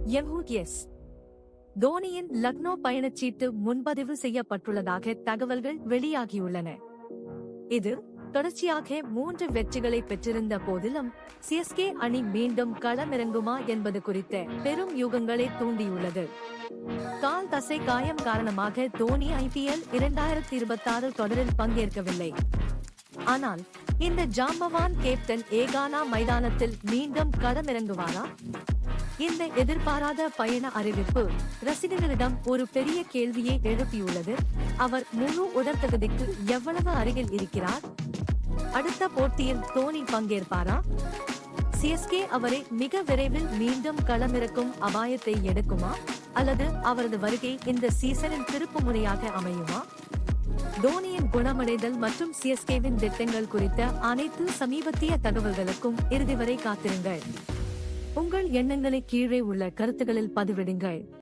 S தோனியின் Lucknow பயணச்சீட்டு முன்பதிவு செய்யப்பட்டுள்ளதாக தகவல்கள் வெளியாகியுள்ளன. இது தொடர்ச்சியாக 3 வெற்றிகளை பெற்றிருந்த போதிலும் சிஎஸ்கே அணி மீண்டும் களமிறங்குமா என்பது குறித்த பெரும் யூகங்களை தூண்டியுள்ளது. கால் தசை காயம் காரணமாக தோனி IPL 2026 தொடரில் பங்கேற்கவில்லை. ஆனால் இந்த ஜாம்பவான் கேப்டன் ஏகானா மைதானத்தில் மீண்டும் களமிறங்குவாரா? இந்த எதிர்பாராத பயண அறிவிப்பு ரசிகர்களிடம் ஒரு பெரிய கேள்வியை எழுப்பியுள்ளது. அவர் முழு உடற்தகுதிக்கு எவ்வளவு அருகில் இருக்கிறார்? அடுத்த போட்டியில் தோனி பங்கேற்பாரா? சிஎஸ்கே அவரை மிக விரைவில் மீண்டும் களமிறக்கும் அபாயத்தை எடுக்குமா, அல்லது அவரது வருகை இந்த சீசனின் திருப்பு முறையாக அமையுமா? தோனியின் குணமடைதல் மற்றும் சிஎஸ்கேவின் திட்டங்கள் குறித்த அனைத்து சமீபத்திய தகவல்களுக்கும் இறுதி வரை காத்திருங்கள். உங்கள் எண்ணங்களை கீழே உள்ள கருத்துகளில் பதிவிடுங்கள்.